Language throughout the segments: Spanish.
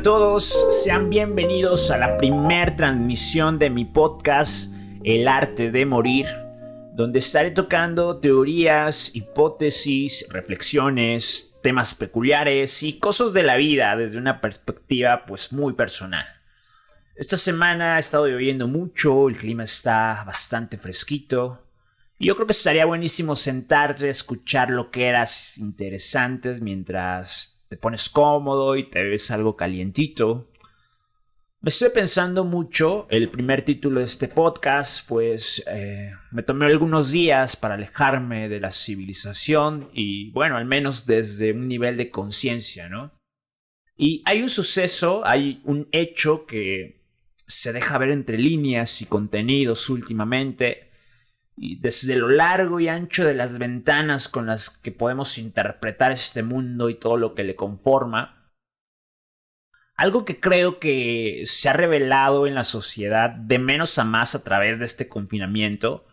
a todos, sean bienvenidos a la primer transmisión de mi podcast El Arte de Morir, donde estaré tocando teorías, hipótesis, reflexiones, temas peculiares y cosas de la vida desde una perspectiva muy personal. Esta semana ha estado lloviendo mucho, el clima está bastante fresquito y yo creo que estaría buenísimo sentarte a escuchar loqueras interesantes mientras te pones cómodo y te ves algo calientito. Me estoy pensando mucho el primer título de este podcast, me tomé algunos días para alejarme de la civilización y al menos desde un nivel de conciencia, ¿no? Y hay un suceso, hay un hecho que se deja ver entre líneas y contenidos últimamente. Y desde lo largo y ancho de las ventanas con las que podemos interpretar este mundo y todo lo que le conforma, algo que creo que se ha revelado en la sociedad de menos a más a través de este confinamiento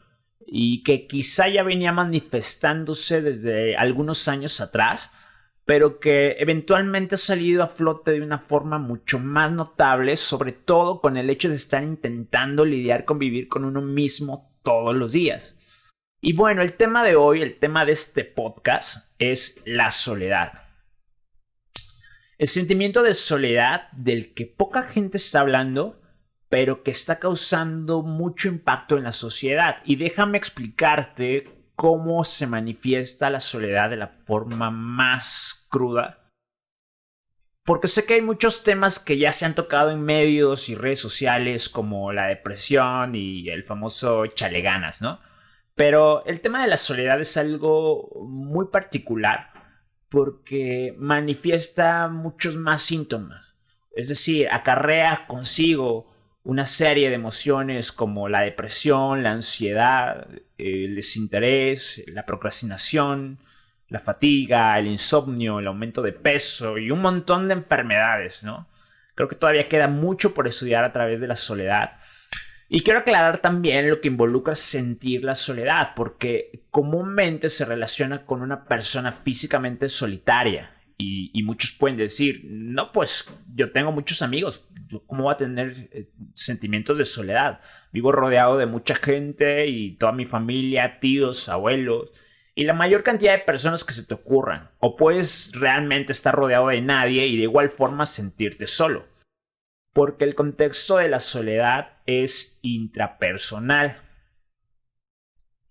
y que quizá ya venía manifestándose desde algunos años atrás, pero que eventualmente ha salido a flote de una forma mucho más notable, sobre todo con el hecho de estar intentando lidiar con vivir con uno mismo todos los días. Y el tema de hoy, el tema de este podcast es la soledad. El sentimiento de soledad del que poca gente está hablando, pero que está causando mucho impacto en la sociedad. Y déjame explicarte cómo se manifiesta la soledad de la forma más cruda. Porque sé que hay muchos temas que ya se han tocado en medios y redes sociales, como la depresión y el famoso échale ganas, ¿no? Pero el tema de la soledad es algo muy particular porque manifiesta muchos más síntomas. Es decir, acarrea consigo una serie de emociones como la depresión, la ansiedad, el desinterés, la procrastinación, la fatiga, el insomnio, el aumento de peso y un montón de enfermedades, ¿no? Creo que todavía queda mucho por estudiar a través de la soledad. Y quiero aclarar también lo que involucra sentir la soledad, porque comúnmente se relaciona con una persona físicamente solitaria. Y muchos pueden decir, no, pues yo tengo muchos amigos, ¿cómo voy a tener sentimientos de soledad? Vivo rodeado de mucha gente y toda mi familia, tíos, abuelos y la mayor cantidad de personas que se te ocurran. O puedes realmente estar rodeado de nadie y de igual forma sentirte solo. Porque el contexto de la soledad es intrapersonal.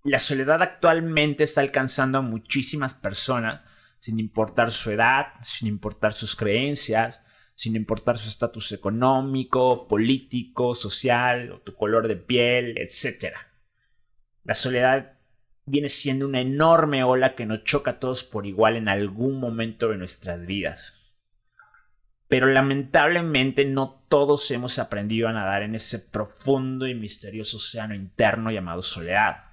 La soledad actualmente está alcanzando a muchísimas personas, sin importar su edad, sin importar sus creencias, sin importar su estatus económico, político, social, o tu color de piel, etc. La soledad viene siendo una enorme ola que nos choca a todos por igual en algún momento de nuestras vidas. Pero lamentablemente no todos hemos aprendido a nadar en ese profundo y misterioso océano interno llamado soledad.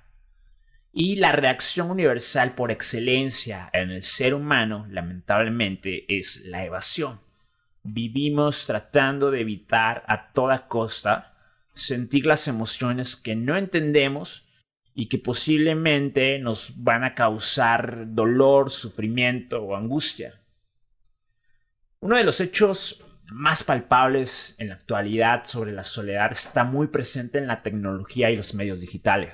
Y la reacción universal por excelencia en el ser humano, lamentablemente, es la evasión. Vivimos tratando de evitar a toda costa sentir las emociones que no entendemos y que posiblemente nos van a causar dolor, sufrimiento o angustia. Uno de los hechos más palpables en la actualidad sobre la soledad está muy presente en la tecnología y los medios digitales.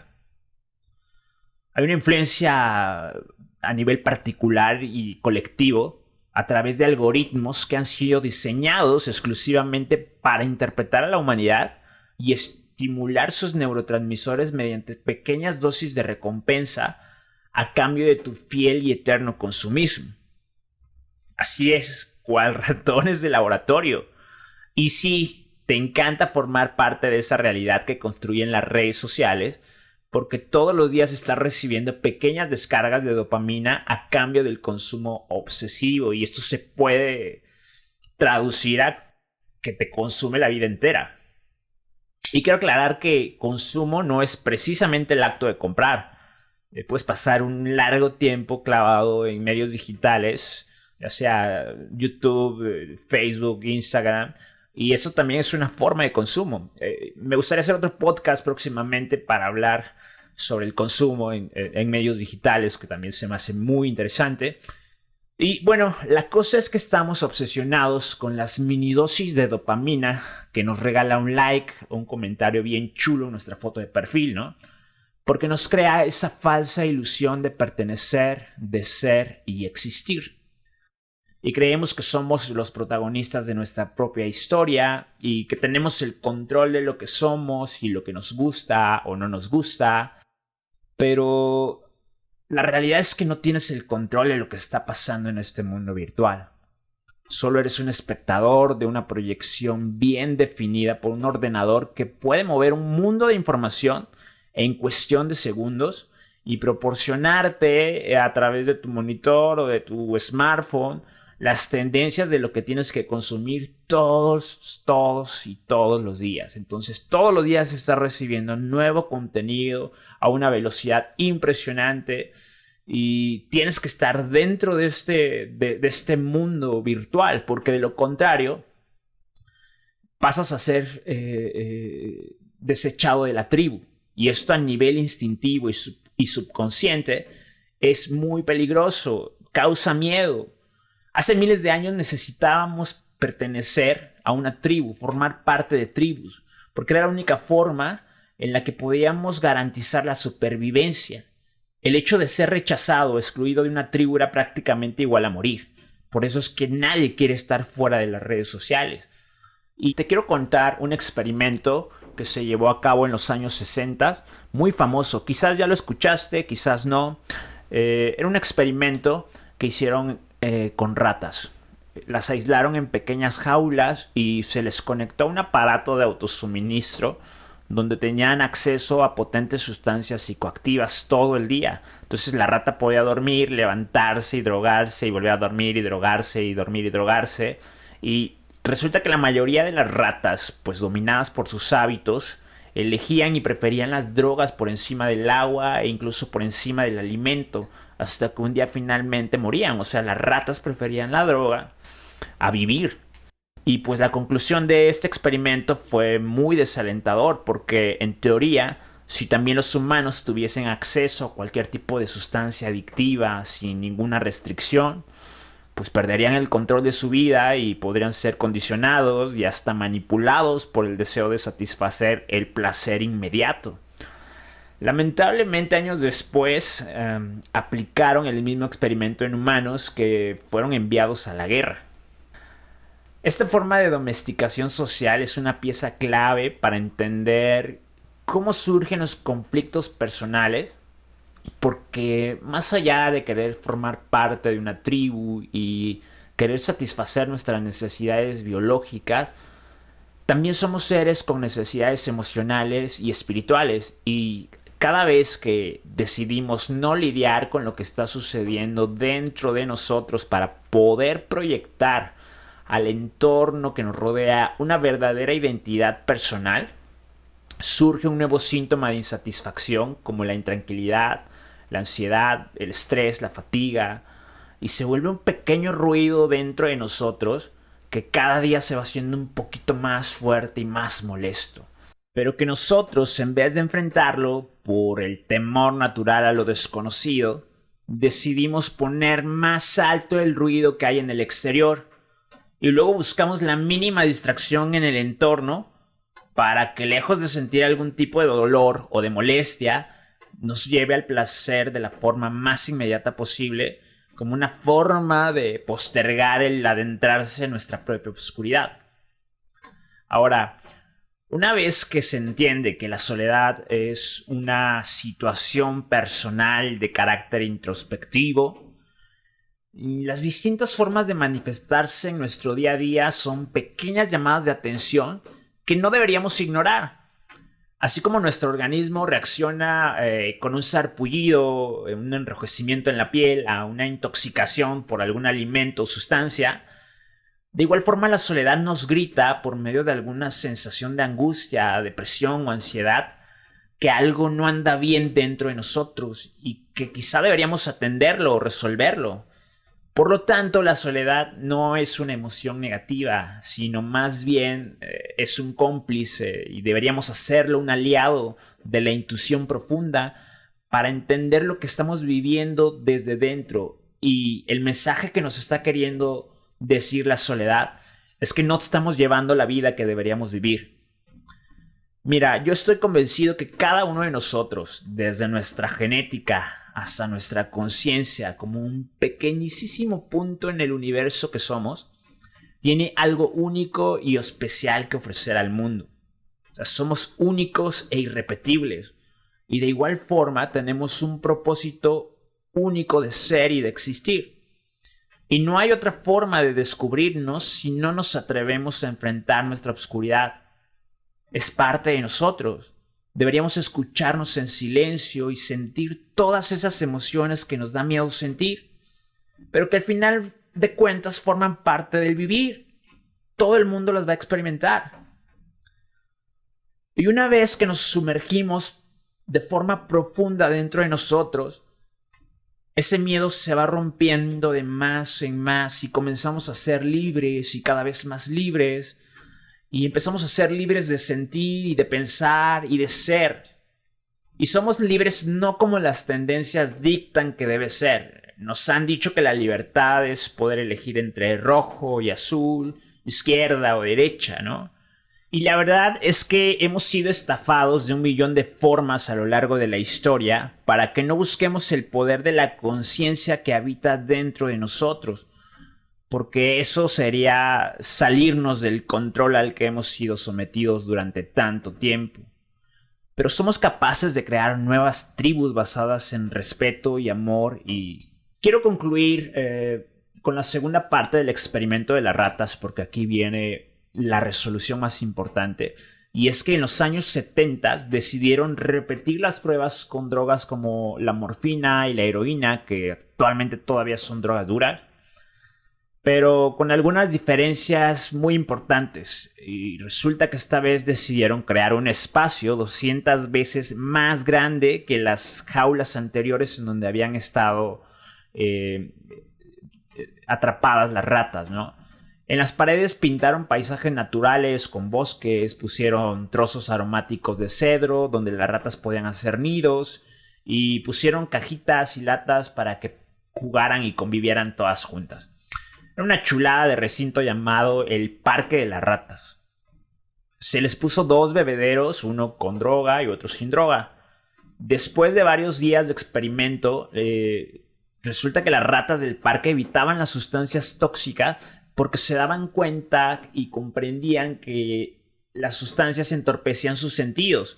Hay una influencia a nivel particular y colectivo a través de algoritmos que han sido diseñados exclusivamente para interpretar a la humanidad y estimular sus neurotransmisores mediante pequeñas dosis de recompensa a cambio de tu fiel y eterno consumismo. Así es, cual ratones de laboratorio. Y sí, te encanta formar parte de esa realidad que construyen las redes sociales, porque todos los días estás recibiendo pequeñas descargas de dopamina a cambio del consumo obsesivo, y esto se puede traducir a que te consume la vida entera. Y quiero aclarar que consumo no es precisamente el acto de comprar. Puedes pasar un largo tiempo clavado en medios digitales, ya sea YouTube, Facebook, Instagram, y eso también es una forma de consumo. Me gustaría hacer otro podcast próximamente para hablar sobre el consumo en medios digitales, que también se me hace muy interesante. Y bueno, la cosa es que estamos obsesionados con las mini dosis de dopamina que nos regala un like o un comentario bien chulo en nuestra foto de perfil, ¿no? Porque nos crea esa falsa ilusión de pertenecer, de ser y existir. Y creemos que somos los protagonistas de nuestra propia historia y que tenemos el control de lo que somos y lo que nos gusta o no nos gusta, pero la realidad es que no tienes el control de lo que está pasando en este mundo virtual. Solo eres un espectador de una proyección bien definida por un ordenador que puede mover un mundo de información en cuestión de segundos y proporcionarte a través de tu monitor o de tu smartphone las tendencias de lo que tienes que consumir todos los días. Entonces, todos los días estás recibiendo nuevo contenido a una velocidad impresionante y tienes que estar dentro de este mundo virtual, porque de lo contrario pasas a ser desechado de la tribu. Y esto a nivel instintivo y subconsciente es muy peligroso, causa miedo. Hace miles de años necesitábamos pertenecer a una tribu, formar parte de tribus, porque era la única forma en la que podíamos garantizar la supervivencia. El hecho de ser rechazado o excluido de una tribu era prácticamente igual a morir. Por eso es que nadie quiere estar fuera de las redes sociales. Y te quiero contar un experimento que se llevó a cabo en los años 60, muy famoso. Quizás ya lo escuchaste, quizás no. Era un experimento que hicieron con ratas. Las aislaron en pequeñas jaulas y se les conectó un aparato de autosuministro donde tenían acceso a potentes sustancias psicoactivas todo el día. Entonces la rata podía dormir, levantarse y drogarse y volver a dormir y drogarse y dormir y drogarse. Y resulta que la mayoría de las ratas, pues dominadas por sus hábitos, elegían y preferían las drogas por encima del agua e incluso por encima del alimento, hasta que un día finalmente morían. O sea, las ratas preferían la droga a vivir. Y pues la conclusión de este experimento fue muy desalentador, porque en teoría, si también los humanos tuviesen acceso a cualquier tipo de sustancia adictiva sin ninguna restricción, pues perderían el control de su vida y podrían ser condicionados y hasta manipulados por el deseo de satisfacer el placer inmediato. Lamentablemente, años después, aplicaron el mismo experimento en humanos que fueron enviados a la guerra. Esta forma de domesticación social es una pieza clave para entender cómo surgen los conflictos personales, porque más allá de querer formar parte de una tribu y querer satisfacer nuestras necesidades biológicas, también somos seres con necesidades emocionales y espirituales, y cada vez que decidimos no lidiar con lo que está sucediendo dentro de nosotros para poder proyectar al entorno que nos rodea una verdadera identidad personal, surge un nuevo síntoma de insatisfacción como la intranquilidad, la ansiedad, el estrés, la fatiga, y se vuelve un pequeño ruido dentro de nosotros que cada día se va haciendo un poquito más fuerte y más molesto. Pero que nosotros, en vez de enfrentarlo por el temor natural a lo desconocido, decidimos poner más alto el ruido que hay en el exterior y luego buscamos la mínima distracción en el entorno para que, lejos de sentir algún tipo de dolor o de molestia, nos lleve al placer de la forma más inmediata posible, como una forma de postergar el adentrarse en nuestra propia oscuridad. Ahora, una vez que se entiende que la soledad es una situación personal de carácter introspectivo, las distintas formas de manifestarse en nuestro día a día son pequeñas llamadas de atención que no deberíamos ignorar. Así como nuestro organismo reacciona con un sarpullido, un enrojecimiento en la piel, a una intoxicación por algún alimento o sustancia, de igual forma la soledad nos grita por medio de alguna sensación de angustia, depresión o ansiedad que algo no anda bien dentro de nosotros y que quizá deberíamos atenderlo o resolverlo. Por lo tanto, la soledad no es una emoción negativa, sino más bien es un cómplice y deberíamos hacerlo un aliado de la intuición profunda para entender lo que estamos viviendo desde dentro y el mensaje que nos está queriendo decir la soledad es que no estamos llevando la vida que deberíamos vivir. Mira, yo estoy convencido que cada uno de nosotros, desde nuestra genética hasta nuestra conciencia, como un pequeñísimo punto en el universo que somos, tiene algo único y especial que ofrecer al mundo. O sea, somos únicos e irrepetibles. Y de igual forma tenemos un propósito único de ser y de existir. Y no hay otra forma de descubrirnos si no nos atrevemos a enfrentar nuestra oscuridad. Es parte de nosotros. Deberíamos escucharnos en silencio y sentir todas esas emociones que nos da miedo sentir, pero que al final de cuentas forman parte del vivir. Todo el mundo las va a experimentar. Y una vez que nos sumergimos de forma profunda dentro de nosotros, ese miedo se va rompiendo de más en más y comenzamos a ser libres y cada vez más libres. Y empezamos a ser libres de sentir y de pensar y de ser. Y somos libres no como las tendencias dictan que debe ser. Nos han dicho que la libertad es poder elegir entre rojo y azul, izquierda o derecha, ¿no? Y la verdad es que hemos sido estafados de 1.000.000 de formas a lo largo de la historia para que no busquemos el poder de la conciencia que habita dentro de nosotros. Porque eso sería salirnos del control al que hemos sido sometidos durante tanto tiempo. Pero somos capaces de crear nuevas tribus basadas en respeto y amor. Y quiero concluir con la segunda parte del experimento de las ratas, porque aquí viene la resolución más importante. Y es que en los años 70 decidieron repetir las pruebas con drogas como la morfina y la heroína, que actualmente todavía son drogas duras, pero con algunas diferencias muy importantes. Y resulta que esta vez decidieron crear un espacio 200 veces más grande que las jaulas anteriores en donde habían estado atrapadas las ratas, ¿no? En las paredes pintaron paisajes naturales con bosques, pusieron trozos aromáticos de cedro donde las ratas podían hacer nidos y pusieron cajitas y latas para que jugaran y convivieran todas juntas. Era una chulada de recinto llamado el Parque de las Ratas. Se les puso 2 bebederos, uno con droga y otro sin droga. Después de varios días de experimento, resulta que las ratas del parque evitaban las sustancias tóxicas porque se daban cuenta y comprendían que las sustancias entorpecían sus sentidos,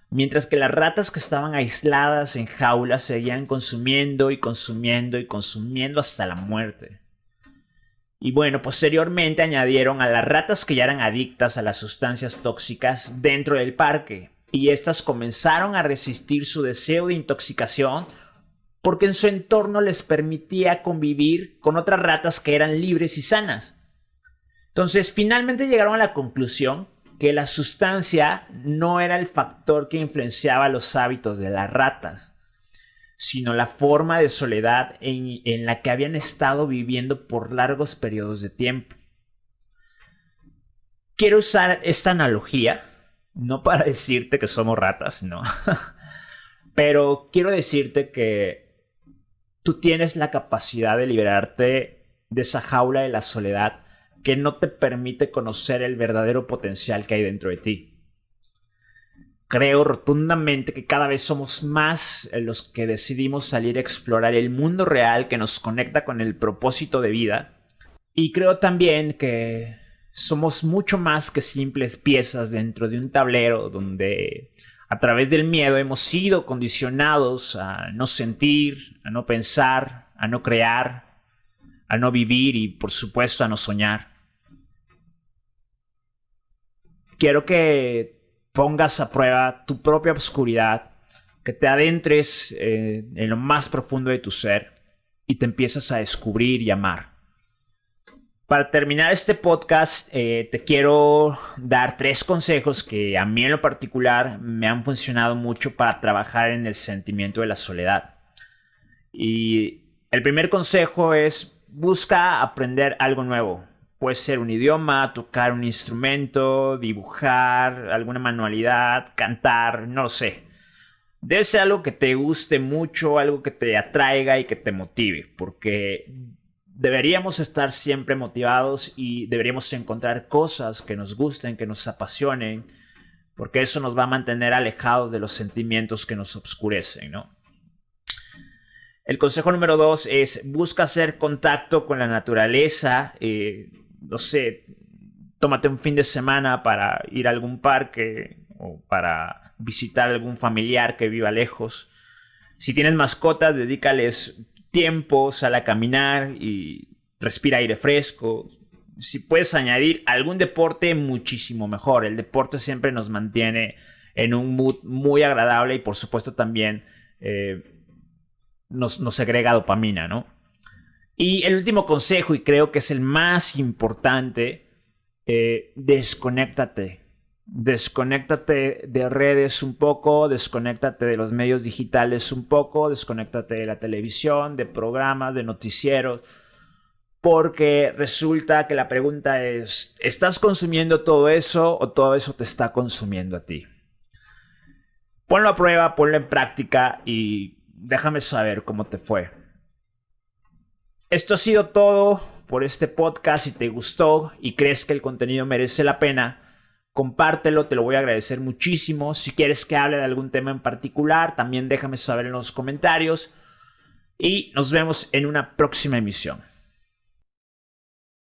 mientras que las ratas que estaban aisladas en jaulas seguían consumiendo y consumiendo y consumiendo hasta la muerte. Y bueno, posteriormente añadieron a las ratas que ya eran adictas a las sustancias tóxicas dentro del parque, y estas comenzaron a resistir su deseo de intoxicación porque en su entorno les permitía convivir con otras ratas que eran libres y sanas. Entonces, finalmente llegaron a la conclusión que la sustancia no era el factor que influenciaba los hábitos de las ratas, sino la forma de soledad en la que habían estado viviendo por largos periodos de tiempo. Quiero usar esta analogía, no para decirte que somos ratas, no, pero quiero decirte que tú tienes la capacidad de liberarte de esa jaula de la soledad que no te permite conocer el verdadero potencial que hay dentro de ti. Creo rotundamente que cada vez somos más los que decidimos salir a explorar el mundo real que nos conecta con el propósito de vida. Y creo también que somos mucho más que simples piezas dentro de un tablero donde a través del miedo hemos sido condicionados a no sentir, a no pensar, a no crear, a no vivir y por supuesto a no soñar. Quiero que pongas a prueba tu propia oscuridad, que te adentres en lo más profundo de tu ser y te empiezas a descubrir y amar. Para terminar este podcast, te quiero dar 3 consejos que a mí en lo particular me han funcionado mucho para trabajar en el sentimiento de la soledad. Y el primer consejo es: busca aprender algo nuevo. Puede ser un idioma, tocar un instrumento, dibujar, alguna manualidad, cantar, no lo sé. Debe ser algo que te guste mucho, algo que te atraiga y que te motive, porque deberíamos estar siempre motivados y deberíamos encontrar cosas que nos gusten, que nos apasionen, porque eso nos va a mantener alejados de los sentimientos que nos obscurecen, ¿no? El consejo número 2 es busca hacer contacto con la naturaleza. No sé, tómate un fin de semana para ir a algún parque o para visitar a algún familiar que viva lejos. Si tienes mascotas, dedícales tiempo, sal a caminar y respira aire fresco. Si puedes añadir algún deporte, muchísimo mejor. El deporte siempre nos mantiene en un mood muy agradable y por supuesto también nos segrega dopamina, ¿no? Y el último consejo, y creo que es el más importante, desconéctate. Desconéctate de redes un poco, desconéctate de los medios digitales un poco, desconéctate de la televisión, de programas, de noticieros, porque resulta que la pregunta es, ¿estás consumiendo todo eso o todo eso te está consumiendo a ti? Ponlo a prueba, ponlo en práctica y déjame saber cómo te fue. Esto ha sido todo por este podcast. Si te gustó y crees que el contenido merece la pena, compártelo, te lo voy a agradecer muchísimo. Si quieres que hable de algún tema en particular, también déjame saber en los comentarios. Y nos vemos en una próxima emisión.